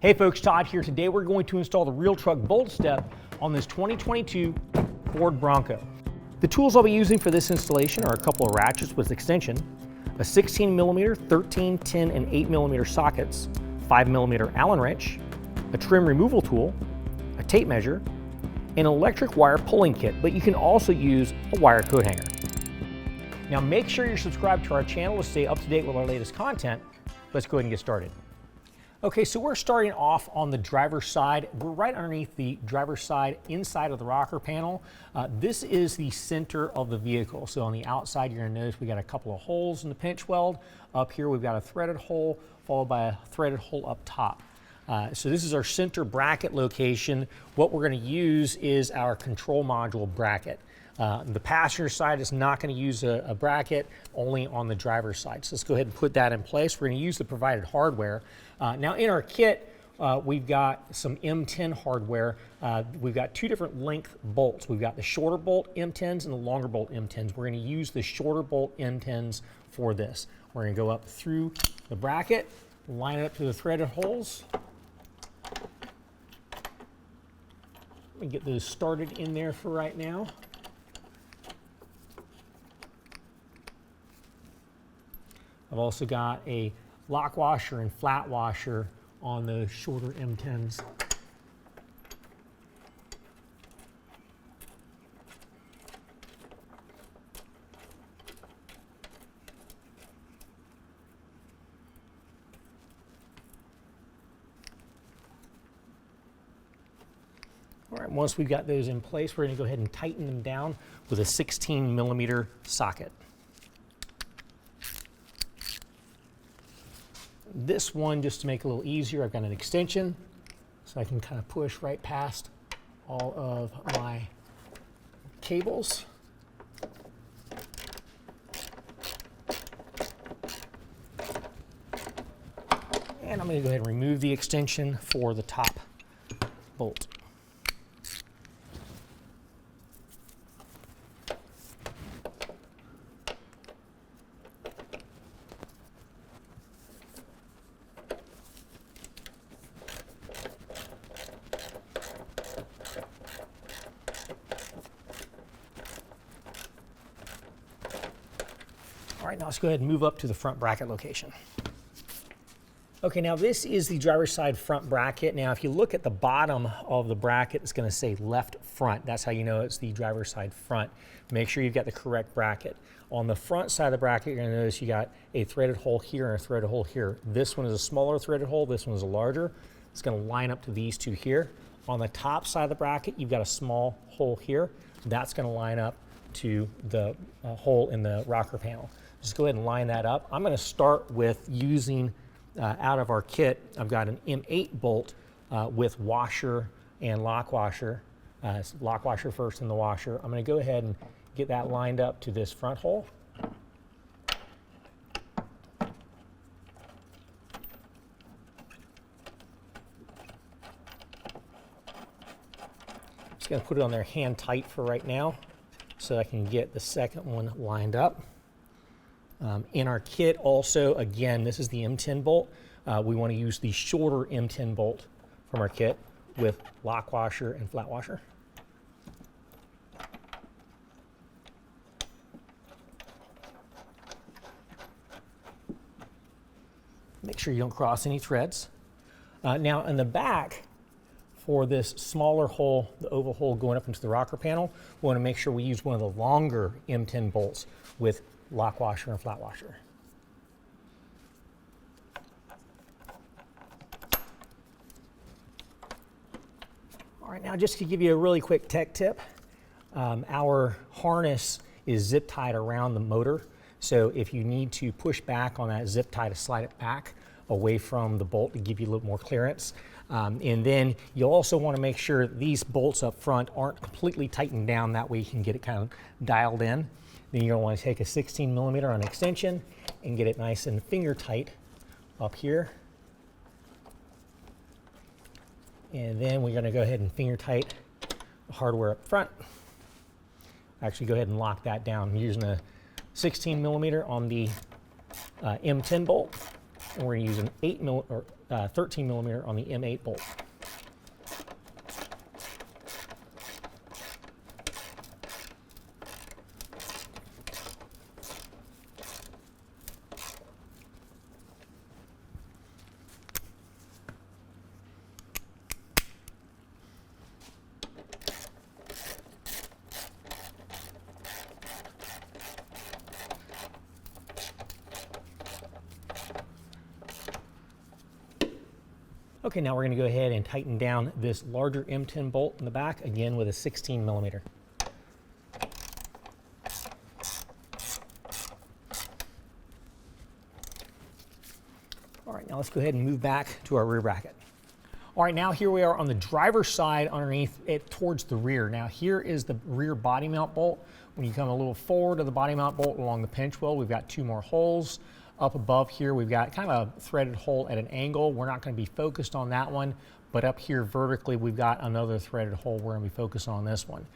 Hey folks, Todd here. Today we're going to install the RealTruck VoltStep on this 2022 Ford Bronco. The tools I'll be using for this installation are a couple of ratchets with extension, a 16mm, 13, 10, and 8mm sockets, 5mm Allen wrench, a trim removal tool, a tape measure, and an electric wire pulling kit, but you can also use a wire coat hanger. Now make sure you're subscribed to our channel to stay up to date with our latest content. Let's go ahead and get started. Okay, so we're starting off on the driver's side. We're right underneath the driver's side, inside of the rocker panel. This is the center of the vehicle. So on the outside, you're gonna notice we got a couple of holes in the pinch weld. Up here, we've got a threaded hole, followed by a threaded hole up top. So this is our center bracket location. What we're gonna use is our control module bracket. The passenger side is not going to use a bracket, only on the driver's side. So let's go ahead and put that in place. We're going to use the provided hardware. Now in our kit, we've got some M10 hardware. We've got two different length bolts. We've got the shorter bolt M10s and the longer bolt M10s. We're going to use the shorter bolt M10s for this. We're going to go up through the bracket, line it up to the threaded holes. Let me get those started in there for right now. I've also got a lock washer and flat washer on those shorter M10s. All right, once we've got those in place, we're going to go ahead and tighten them down with a 16mm socket. This one, just to make it a little easier, I've got an extension, so I can kind of push right past all of my cables. And I'm going to go ahead and remove the extension for the top bolt. All right, now let's go ahead and move up to the front bracket location. Okay, now this is the driver's side front bracket. Now, if you look at the bottom of the bracket, it's gonna say left front. That's how you know it's the driver's side front. Make sure you've got the correct bracket. On the front side of the bracket, you're gonna notice you got a threaded hole here and a threaded hole here. This one is a smaller threaded hole, this one is a larger. It's gonna line up to these two here. On the top side of the bracket, you've got a small hole here. That's gonna line up to the hole in the rocker panel. Just go ahead and line that up. I'm going to start with using, out of our kit, I've got an M8 bolt with washer and lock washer. Lock washer first and the washer. I'm going to go ahead and get that lined up to this front hole. Just going to put it on there hand tight for right now so I can get the second one lined up. In our kit also, again, this is the M10 bolt. We want to use the shorter M10 bolt from our kit with lock washer and flat washer. Make sure you don't cross any threads. Now in the back, for this smaller hole, the oval hole going up into the rocker panel, we want to make sure we use one of the longer M10 bolts with lock washer and flat washer. All right, now just to give you a really quick tech tip, our harness is zip tied around the motor. So if you need to push back on that zip tie to slide it back away from the bolt to give you a little more clearance. And then you'll also want to make sure these bolts up front aren't completely tightened down. That way you can get it kind of dialed in. Then you're going to want to take a 16mm on extension and get it nice and finger tight up here. And then we're going to go ahead and finger tight the hardware up front. Actually, go ahead and lock that down. I'm using a 16mm on the M10 bolt. and we're going to use an 13 millimeter on the M8 bolt. Okay, now we're going to go ahead and tighten down this larger M10 bolt in the back, again with a 16 millimeter. All right, now let's go ahead and move back to our rear bracket. All right, now here we are on the driver's side underneath it towards the rear. Now here is the rear body mount bolt. When you come a little forward of the body mount bolt along the pinch wheel, we've got 2 more holes. Up above here, we've got kind of a threaded hole at an angle. We're not going to be focused on that one, but up here vertically, we've got another threaded hole. We're going to be focused on this one.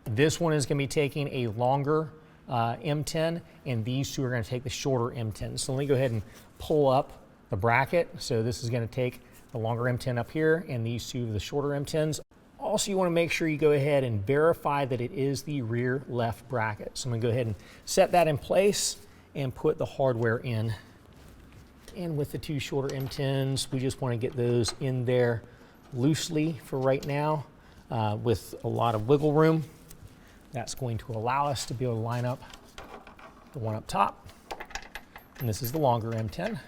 This one is going to be taking a longer M10, and these two are going to take the shorter M10. So let me go ahead and pull up the bracket. So this is going to take the longer M10 up here, and these two are the shorter M10s. Also, you want to make sure you go ahead and verify that it is the rear left bracket. So I'm going to go ahead and set that in place and put the hardware in. And with the 2 shorter M10s, we just want to get those in there loosely for right now with a lot of wiggle room. That's going to allow us to be able to line up the one up top. And this is the longer M10.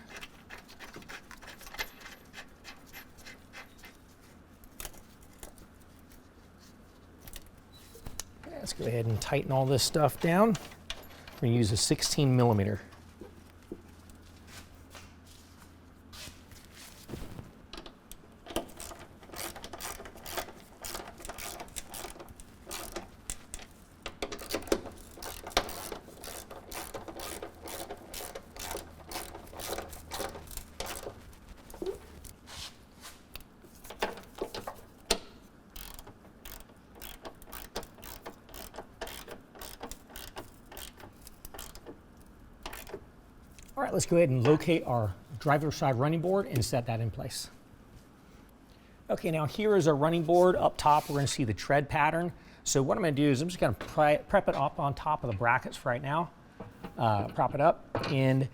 Let's go ahead and tighten all this stuff down. We're going to use a 16 millimeter. All right, let's go ahead and locate our driver's side running board and set that in place. Okay, now here is our running board. Up top, we're going to see the tread pattern. So what I'm going to do is I'm just going to prep it up on top of the brackets for right now. Prop it up, and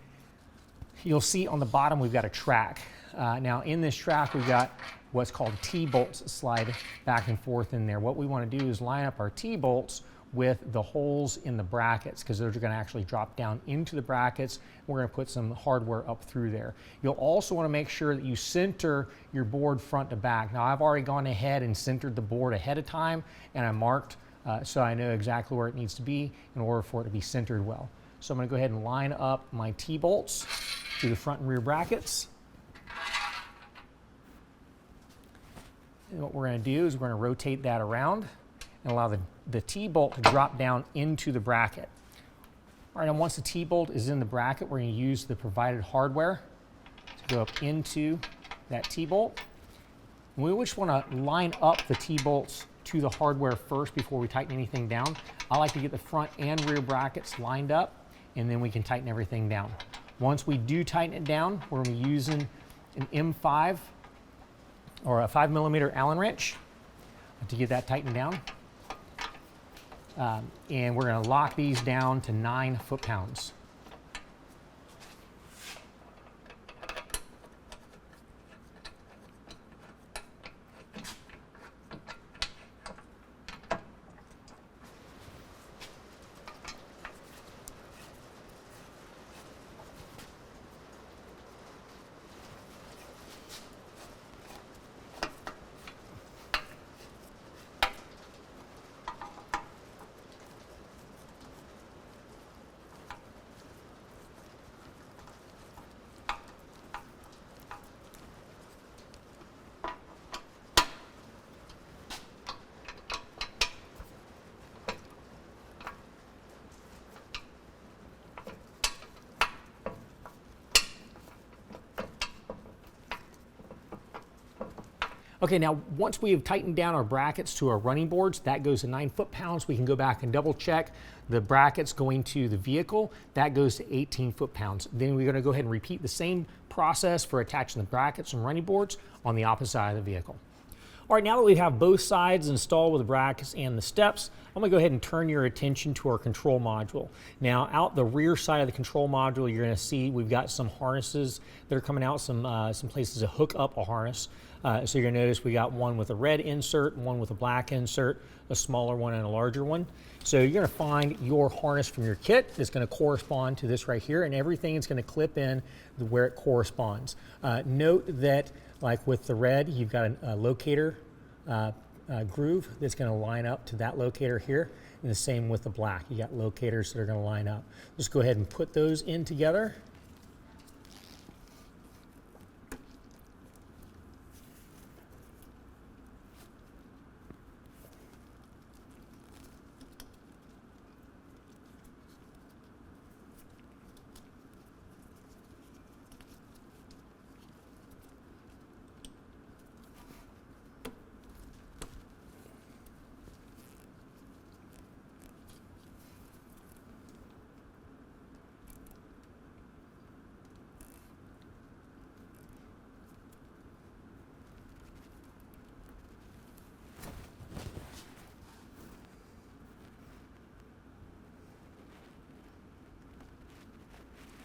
you'll see on the bottom we've got a track. Now in this track, we've got what's called T-bolts slide back and forth in there. What we want to do is line up our T-bolts with the holes in the brackets, because those are going to actually drop down into the brackets. We're going to put some hardware up through there. You'll also want to make sure that you center your board front to back. Now I've already gone ahead and centered the board ahead of time, and I marked so I know exactly where it needs to be in order for it to be centered well. So I'm going to go ahead and line up my T-bolts to the front and rear brackets. And what we're going to do is we're going to rotate that around and allow the T-bolt to drop down into the bracket. All right, and once the T-bolt is in the bracket, we're going to use the provided hardware to go up into that T-bolt. We just want to line up the T-bolts to the hardware first before we tighten anything down. I like to get the front and rear brackets lined up, and then we can tighten everything down. Once we do tighten it down, we're going to be using an M5 or a 5 millimeter Allen wrench to get that tightened down. And we're going to lock these down to 9 foot-pounds. Okay, now once we have tightened down our brackets to our running boards, that goes to 9 foot-pounds. We can go back and double check the brackets going to the vehicle. That goes to 18 foot-pounds. Then we're going to go ahead and repeat the same process for attaching the brackets and running boards on the opposite side of the vehicle. All right, now that we have both sides installed with the brackets and the steps, I'm gonna go ahead and turn your attention to our control module. Now, out the rear side of the control module, you're gonna see we've got some harnesses that are coming out, some places to hook up a harness. So you're gonna notice we got one with a red insert, one with a black insert, a smaller one and a larger one. So you're gonna find your harness from your kit that's gonna correspond to this right here, and everything is gonna clip in where it corresponds. Note that, like with the red, you've got a locator groove that's going to line up to that locator here, and the same with the black. You got locators that are going to line up. Just go ahead and put those in together.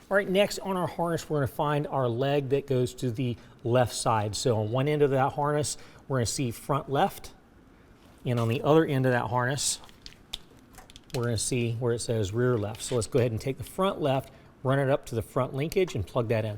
All right, next on our harness, we're gonna find our leg that goes to the left side. So on one end of that harness, we're gonna see front left, and on the other end of that harness, we're gonna see where it says rear left. So let's go ahead and take the front left, run it up to the front linkage, and plug that in.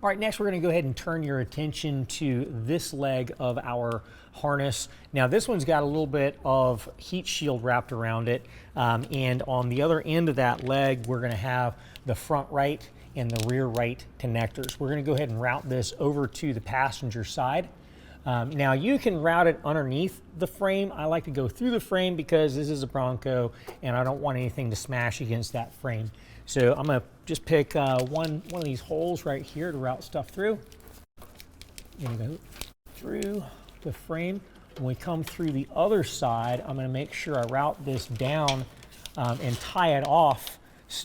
All right, next we're going to go ahead and turn your attention to this leg of our harness. Now this one's got a little bit of heat shield wrapped around it, and on the other end of that leg we're going to have the front right and the rear right connectors. We're going to go ahead and route this over to the passenger side. Now you can route it underneath the frame. I like to go through the frame because this is a Bronco and I don't want anything to smash against that frame. So I'm going to just pick one of these holes right here to route stuff through. And go through the frame. When we come through the other side, I'm going to make sure I route this down and tie it off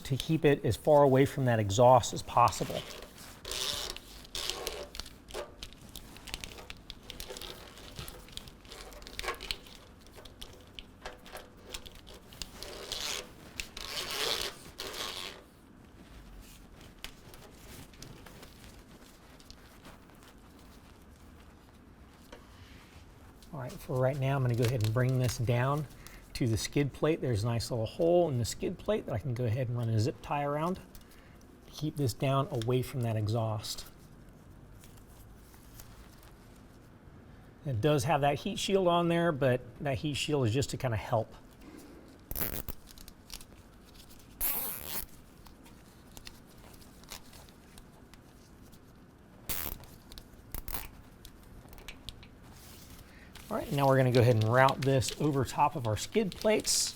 to keep it as far away from that exhaust as possible. All right, for right now, I'm going to go ahead and bring this down to the skid plate. There's a nice little hole in the skid plate that I can go ahead and run a zip tie around to keep this down away from that exhaust. It does have that heat shield on there, but that heat shield is just to kind of help. All right, now we're going to go ahead and route this over top of our skid plates.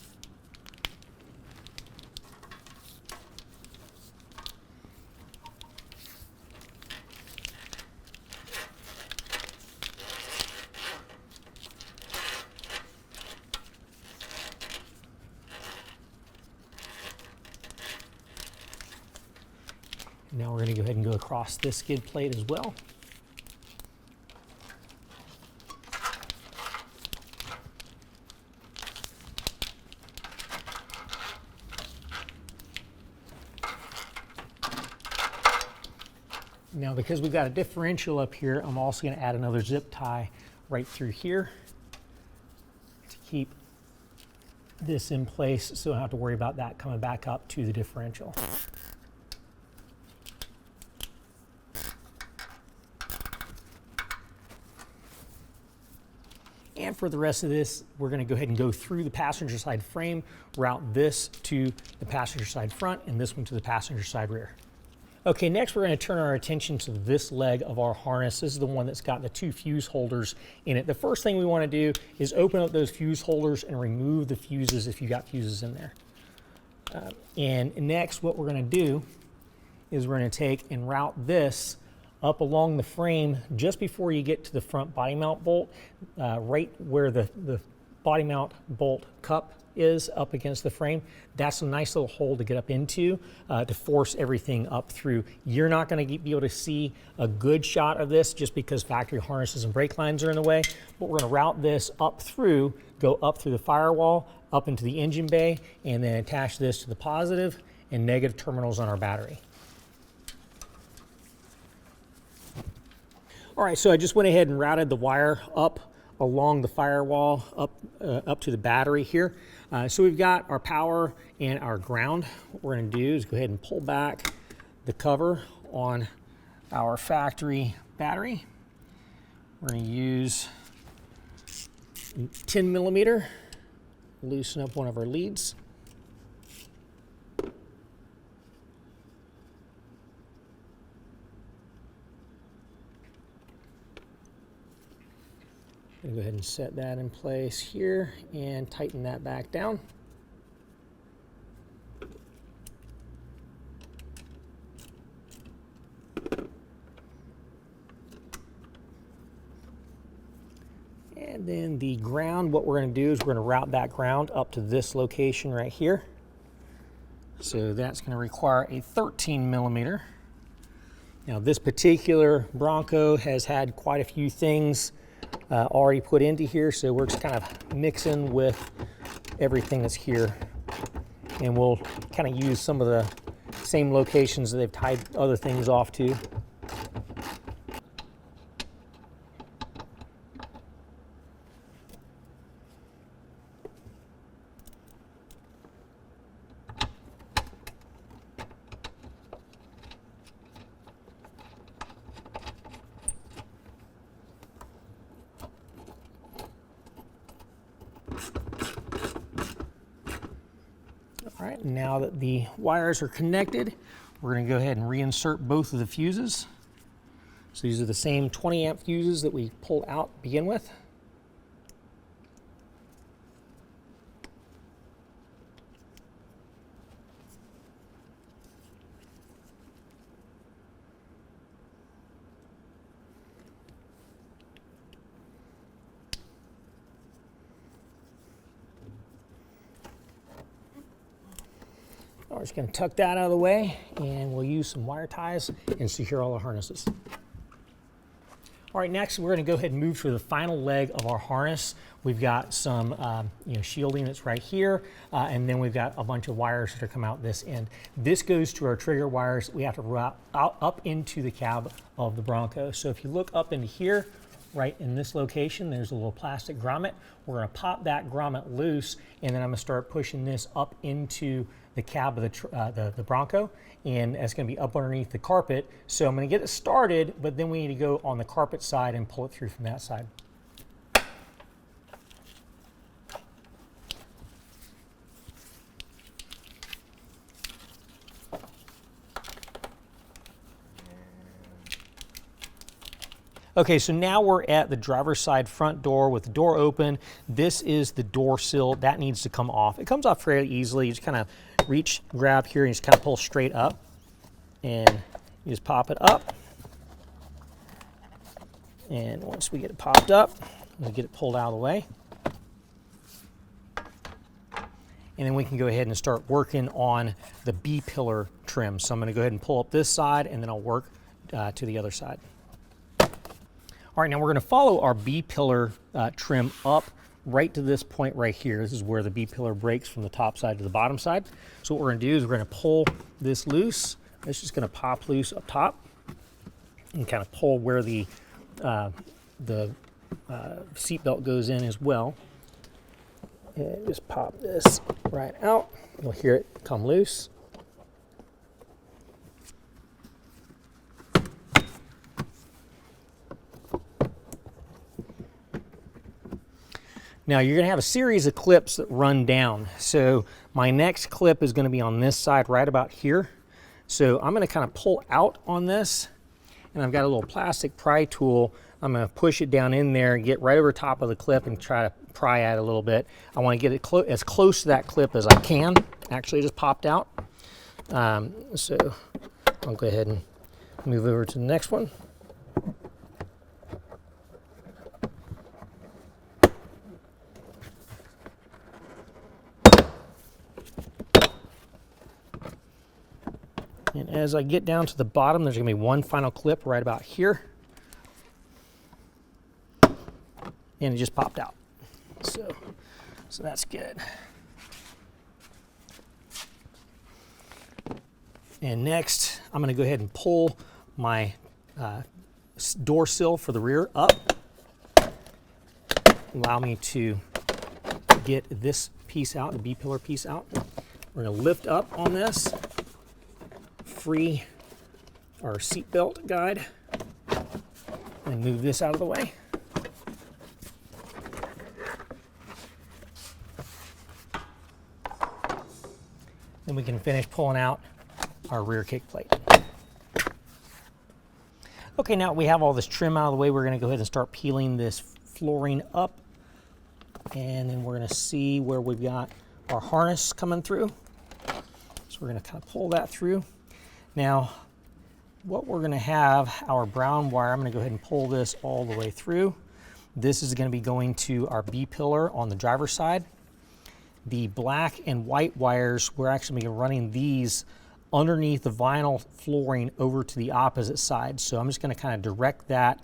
Now we're going to go ahead and go across this skid plate as well. Now, because we've got a differential up here, I'm also going to add another zip tie right through here to keep this in place so I don't have to worry about that coming back up to the differential. And for the rest of this, we're going to go ahead and go through the passenger side frame, route this to the passenger side front, and this one to the passenger side rear. Okay, next we're going to turn our attention to this leg of our harness. This is the one that's got the 2 fuse holders in it. The first thing we want to do is open up those fuse holders and remove the fuses if you got fuses in there. And next what we're going to do is we're going to take and route this up along the frame just before you get to the front body mount bolt, right where the body mount bolt cup is up against the frame. That's a nice little hole to get up into to force everything up through. You're not going to be able to see a good shot of this just because factory harnesses and brake lines are in the way, but we're going to route this up through, go up through the firewall, up into the engine bay, and then attach this to the positive and negative terminals on our battery. All right, so I just went ahead and routed the wire up along the firewall up to the battery here. So we've got our power and our ground. What we're going to do is go ahead and pull back the cover on our factory battery. We're going to use 10 millimeter, loosen up one of our leads. Go ahead and set that in place here and tighten that back down. And then the ground, what we're going to do is we're going to route that ground up to this location right here. So that's going to require a 13 millimeter. Now this particular Bronco has had quite a few things already put into here, so we're just kind of mixing with everything that's here, and we'll kind of use some of the same locations that they've tied other things off to. All right, now that the wires are connected, we're going to go ahead and reinsert both of the fuses. So these are the same 20 amp fuses that we pulled out to begin with. We're just going to tuck that out of the way, and we'll use some wire ties and secure all our harnesses. All right, next we're going to go ahead and move to the final leg of our harness. We've got some shielding that's right here, and then we've got a bunch of wires that are come out this end. This goes to our trigger wires. We have to route out up into the cab of the Bronco. So if you look up into here, right in this location, there's a little plastic grommet. We're going to pop that grommet loose, and then I'm going to start pushing this up into the cab of the Bronco, and it's going to be up underneath the carpet. So I'm going to get it started, but then we need to go on the carpet side and pull it through from that side. Okay, so now we're at the driver's side front door with the door open. This is the door sill. That needs to come off. It comes off fairly easily. You just kind of reach, grab here, and you just kind of pull straight up. And you just pop it up. And once we get it popped up, we'll get it pulled out of the way. And then we can go ahead and start working on the B-pillar trim. So I'm going to go ahead and pull up this side, and then I'll work to the other side. All right, now we're going to follow our B-pillar trim up right to this point right here. This is where the B-pillar breaks from the top side to the bottom side. So what we're going to do is we're going to pull this loose. It's just going to pop loose up top and kind of pull where the seat belt goes in as well. And just pop this right out. You'll hear it come loose. Now you're going to have a series of clips that run down. So my next clip is going to be on this side right about here. So I'm going to kind of pull out on this, and I've got a little plastic pry tool. I'm going to push it down in there and get right over top of the clip and try to pry at it a little bit. I want to get it as close to that clip as I can. Actually, it just popped out. So I'll go ahead and move over to the next one. And as I get down to the bottom, there's going to be one final clip right about here. And it just popped out. So that's good. And next, I'm going to go ahead and pull my door sill for the rear up. Allow me to get this piece out, the B-pillar piece out. We're going to lift up on this, free our seatbelt guide, and move this out of the way. Then we can finish pulling out our rear kick plate. Okay, now we have all this trim out of the way, we're going to go ahead and start peeling this flooring up. And then we're going to see where we've got our harness coming through. So we're going to kind of pull that through. Now, what we're going to have, our brown wire, I'm going to go ahead and pull this all the way through. This is going to be going to our B-pillar on the driver's side. The black and white wires, we're actually going to be running these underneath the vinyl flooring over to the opposite side. So I'm just going to kind of direct that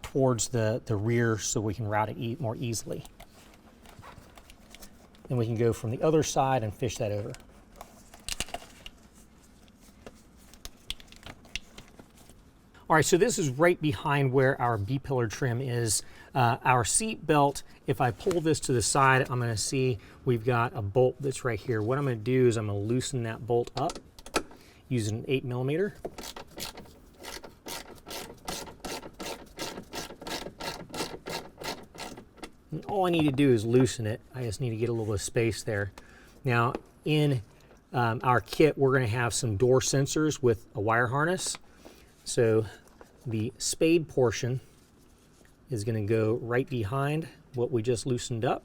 towards the rear so we can route it more easily. Then we can go from the other side and fish that over. All right, so this is right behind where our B-pillar trim is. Our seat belt, if I pull this to the side, I'm going to see we've got a bolt that's right here. What I'm going to do is I'm going to loosen that bolt up using an 8mm. And all I need to do is loosen it. I just need to get a little bit of space there. Now, in our kit, we're going to have some door sensors with a wire harness. So the spade portion is going to go right behind what we just loosened up.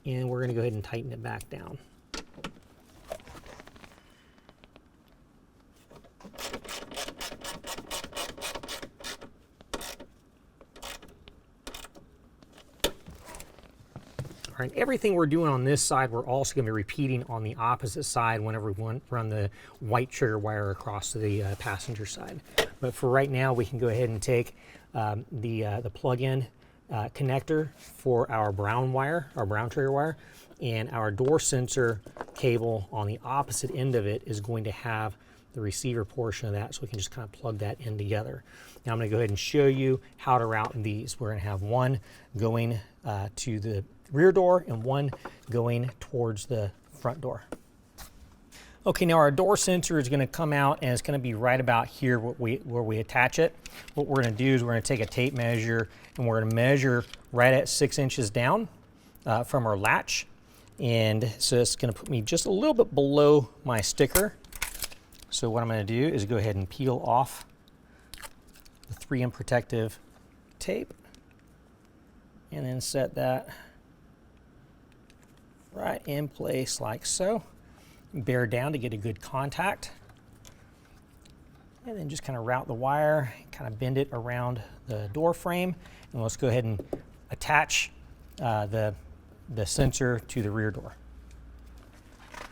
And we're going to go ahead and tighten it back down. All right, everything we're doing on this side, we're also going to be repeating on the opposite side whenever we run the white trigger wire across to the passenger side. But for right now, we can go ahead and take the plug-in connector for our brown wire, our brown trigger wire, and our door sensor cable on the opposite end of it is going to have the receiver portion of that, so we can just kind of plug that in together. Now I'm going to go ahead and show you how to route these. We're going to have one going to the rear door and one going towards the front door. Okay, now our door sensor is going to come out and it's going to be right about here where we attach it. What we're going to do is we're going to take a tape measure and we're going to measure right at 6 inches down from our latch. And so it's going to put me just a little bit below my sticker. So what I'm going to do is go ahead and peel off the 3M protective tape and then set that right in place like so. Bear down to get a good contact. And then just kind of route the wire, kind of bend it around the door frame. And let's go ahead and attach the sensor to the rear door.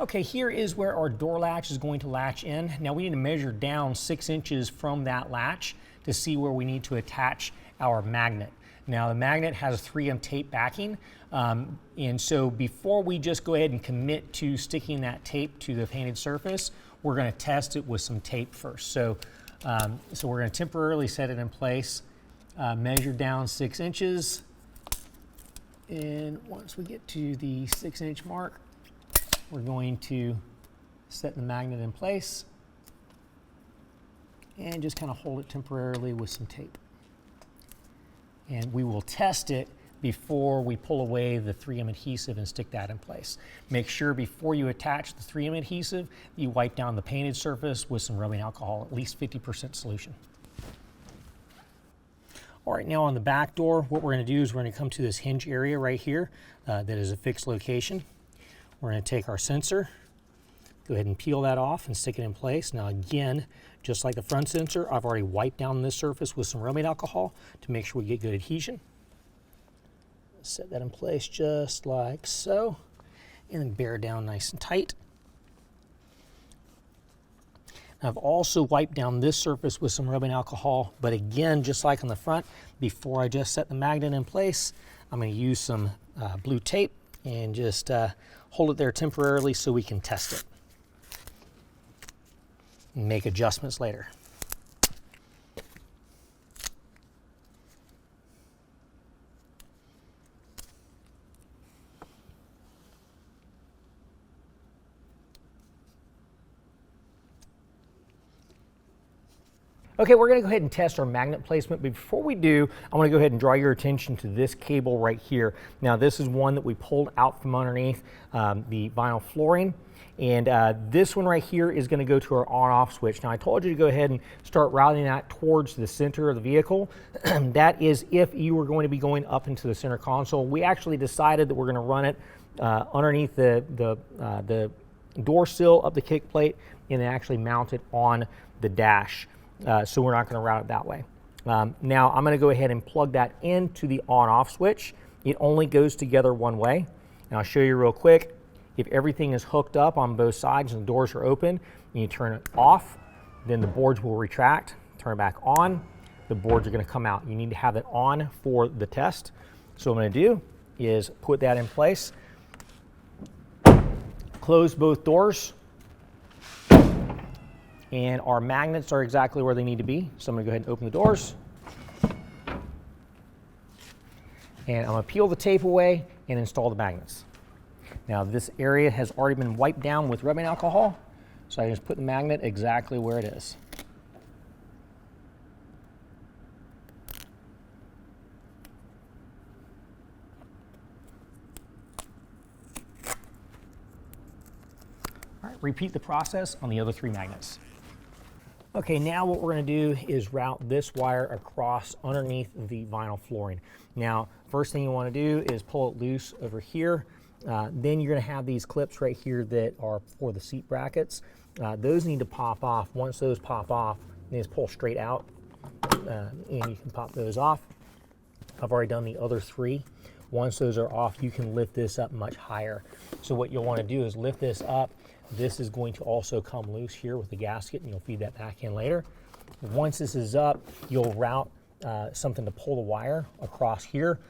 Okay, here is where our door latch is going to latch in. Now we need to measure down 6 inches from that latch to see where we need to attach our magnet. Now the magnet has a 3M tape backing, and so before we just go ahead and commit to sticking that tape to the painted surface, we're going to test it with some tape first. So we're going to temporarily set it in place, measure down 6 inches, and once we get to the 6-inch mark, we're going to set the magnet in place and just kind of hold it temporarily with some tape. And we will test it before we pull away the 3M adhesive and stick that in place. Make sure before you attach the 3M adhesive, you wipe down the painted surface with some rubbing alcohol, at least 50% solution. All right, now on the back door, what we're going to do is we're going to come to this hinge area right here that is a fixed location. We're going to take our sensor, go ahead and peel that off and stick it in place. Now again, just like the front sensor, I've already wiped down this surface with some rubbing alcohol to make sure we get good adhesion. Set that in place just like so, and then bear down nice and tight. I've also wiped down this surface with some rubbing alcohol, but again, just like on the front, before I just set the magnet in place, I'm going to use some blue tape and just hold it there temporarily so we can test it and make adjustments later. Okay, we're going to go ahead and test our magnet placement, but before we do, I want to go ahead and draw your attention to this cable right here. Now, this is one that we pulled out from underneath the vinyl flooring, and this one right here is going to go to our on-off switch. Now, I told you to go ahead and start routing that towards the center of the vehicle. That is if you were going to be going up into the center console. We actually decided that we're going to run it underneath the door sill of the kick plate and then actually mount it on the dash. So we're not going to route it that way. Now I'm going to go ahead and plug that into the on-off switch. It only goes together one way. And I'll show you real quick. If everything is hooked up on both sides and the doors are open, and you turn it off, then the boards will retract. Turn it back on, the boards are going to come out. You need to have it on for the test. So what I'm going to do is put that in place, close both doors, and our magnets are exactly where they need to be. So I'm going to go ahead and open the doors. And I'm going to peel the tape away and install the magnets. Now this area has already been wiped down with rubbing alcohol, so I just put the magnet exactly where it is. All right, repeat the process on the other 3 magnets. Okay, now what we're going to do is route this wire across underneath the vinyl flooring. Now, first thing you want to do is pull it loose over here. Then you're going to have these clips right here that are for the seat brackets. Those need to pop off. Once those pop off, you just pull straight out, and you can pop those off. I've already done the other 3. Once those are off, you can lift this up much higher. So what you'll want to do is lift this up. This is going to also come loose here with the gasket, and you'll feed that back in later. Once this is up, you'll route something to pull the wire across here.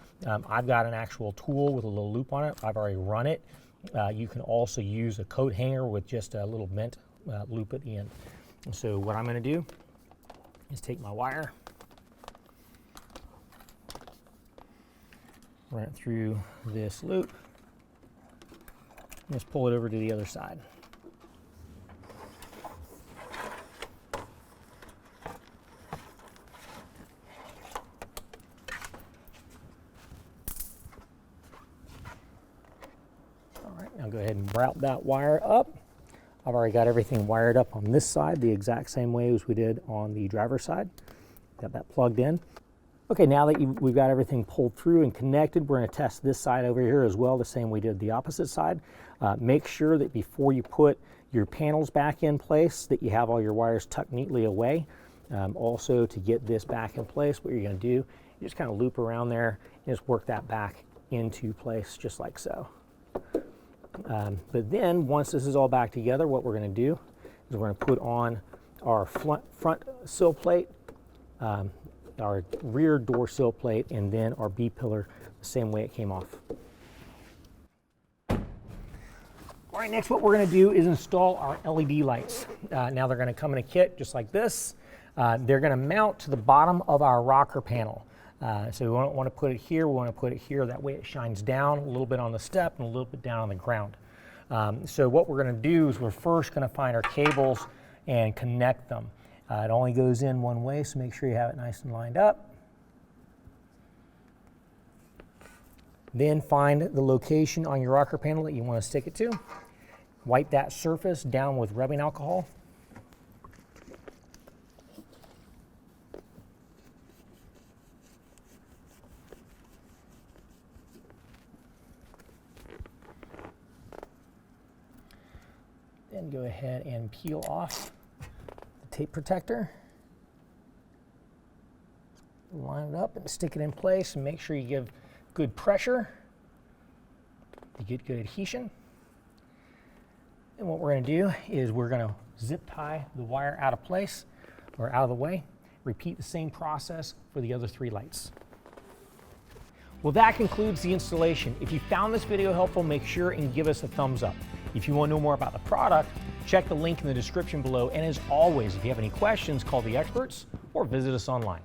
I've got an actual tool with a little loop on it. I've already run it. You can also use a coat hanger with just a little bent loop at the end. And so what I'm going to do is take my wire, run it through this loop, and just pull it over to the other side. Now go ahead and route that wire up. I've already got everything wired up on this side the exact same way as we did on the driver's side. Got that plugged in. Okay, now that we've got everything pulled through and connected, we're going to test this side over here as well, the same way we did the opposite side. Make sure that before you put your panels back in place that you have all your wires tucked neatly away. Also, to get this back in place, what you're going to do, you just kind of loop around there and just work that back into place just like so. But then once this is all back together, what we're going to do is we're going to put on our front sill plate, our rear door sill plate, and then our B pillar the same way it came off. All right, next what we're going to do is install our LED lights. Now they're going to come in a kit just like this. They're going to mount to the bottom of our rocker panel. So we don't want to put it here, we want to put it here. That way it shines down a little bit on the step and a little bit down on the ground. So what we're going to do is we're first going to find our cables and connect them. It only goes in one way, so make sure you have it nice and lined up. Then find the location on your rocker panel that you want to stick it to. Wipe that surface down with rubbing alcohol. Then go ahead and peel off the tape protector. Line it up and stick it in place and make sure you give good pressure to get good adhesion. And what we're going to do is we're going to zip tie the wire out of place or out of the way. Repeat the same process for the other 3 lights. Well, that concludes the installation. If you found this video helpful, make sure and give us a thumbs up. If you want to know more about the product, check the link in the description below. And as always, if you have any questions, call the experts or visit us online.